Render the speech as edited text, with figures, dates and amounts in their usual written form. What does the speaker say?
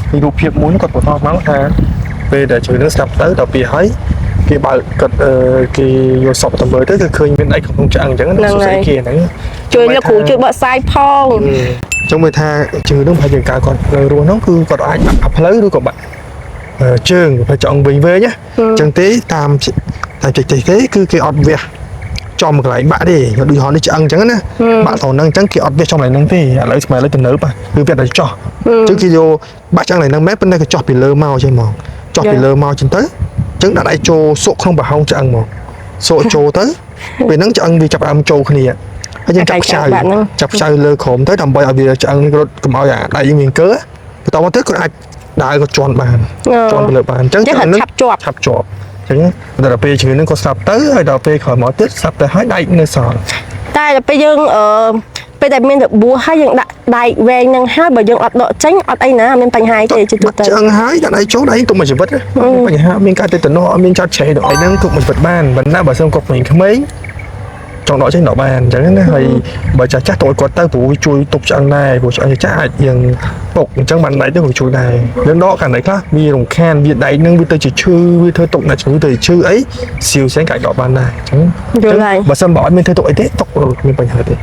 ពីរូបភាពមួយគាត់បន្តមកថាពេលដែលជួយនឹងស្ដាប់ទៅដល់ពីហើយគេបើគាត់គេយកសពទៅមើលទៅគឺឃើញមានអីក្នុងឆ្អឹងអញ្ចឹងណាសុខស្អីគេហ្នឹងជួយលោកគ្រូជួយបកស្រាយផងចង់មើលថាជឿនឹងប្រហែលជាការគាត់នៅរស់ហ្នឹងគឺគាត់អាចអាផ្លូវឬក៏បាក់ជើងប្រចង់វិញណាអញ្ចឹងទេតាមចេះទេគឺគេអត់វះចំកន្លែងបាក់ទេដូចហោនេះឆ្អឹងអញ្ចឹងណាបាក់ទៅហ្នឹងអញ្ចឹងគេអត់វះចំកន្លែងហ្នឹងទេឥឡូវស្មើឥឡូវទៅនៅគឺវាតែចោះអញ្ចឹងគេយកបាក់ឆ្អឹងកន្លែងហ្នឹងមែនប៉ុន្តែគេចោះពីលើមកចេះហ្មងចោះពីលើមកអញ្ចឹងទៅអញ្ចឹងដាក់ដៃចូលសក់ក្នុងប្រហោងឆ្អឹងហ្មងសក់ចូលទៅពេលហ្នឹងឆ្អឹងវាចាប់ផ្ដើមចូលគ្នាហើយយើងចាប់ខ្ចៅលើក្រោមទៅដើម្បីឲ្យវាឆ្អឹងរត់កុំឲ្យអាដៃយើងមានកើបន្តមកទៅគាត់អាចដើរក៏ជន់បានជន់ទៅលើបានអញ្ចឹងឆ្អឹងហ្នឹងឆាប់ជាប់អញ្ចឹងដល់ពេលជំងឺហ្នឹងក៏ស្លាប់ទៅហើយដល់ពេលក្រោយមកទៀតស្លាប់ទៅហើយដៃនៅសល់តែដល់ពេលយើងពេលដែលមានរបួសហើយយើងដាក់ដៃវែងហ្នឹងហើយបើយើងអត់ដកចេញអត់អីណាមានបញ្ហាទេជឿទៅឆ្អឹងហើយដាក់ដៃចូលដៃទុកមួយជីវិតបញ្ហាមានការទៅតំណអត់មានចោតឆេះដល់អីហ្នឹងទុកមួយជីវិតបានប៉ុន្តែបើសិនគាត់ក្មេងចង់ដកចេញដកបានអញ្ចឹងណាហើយបើចាស់ទៅឲ្យគាត់ទៅព្រោះជួយទប់ឆ្អឹងដែរព្រោះឆ្អឹងចាស់អាចយើងពុកអញ្ចឹងបានដៃទៅក៏ជួយដែរយើងដកកាន់តែខ្លះវារំខានវាដៃនឹងវាទៅជាឈឺវាធ្វើទុកណាឈឺទៅឈឺអីសៀវផ្សេងក៏អាចដកបានដែរអញ្ចឹងបើសិនបើអត់មានធ្វើទុកអីទេទុកមានបញ្ហាទេ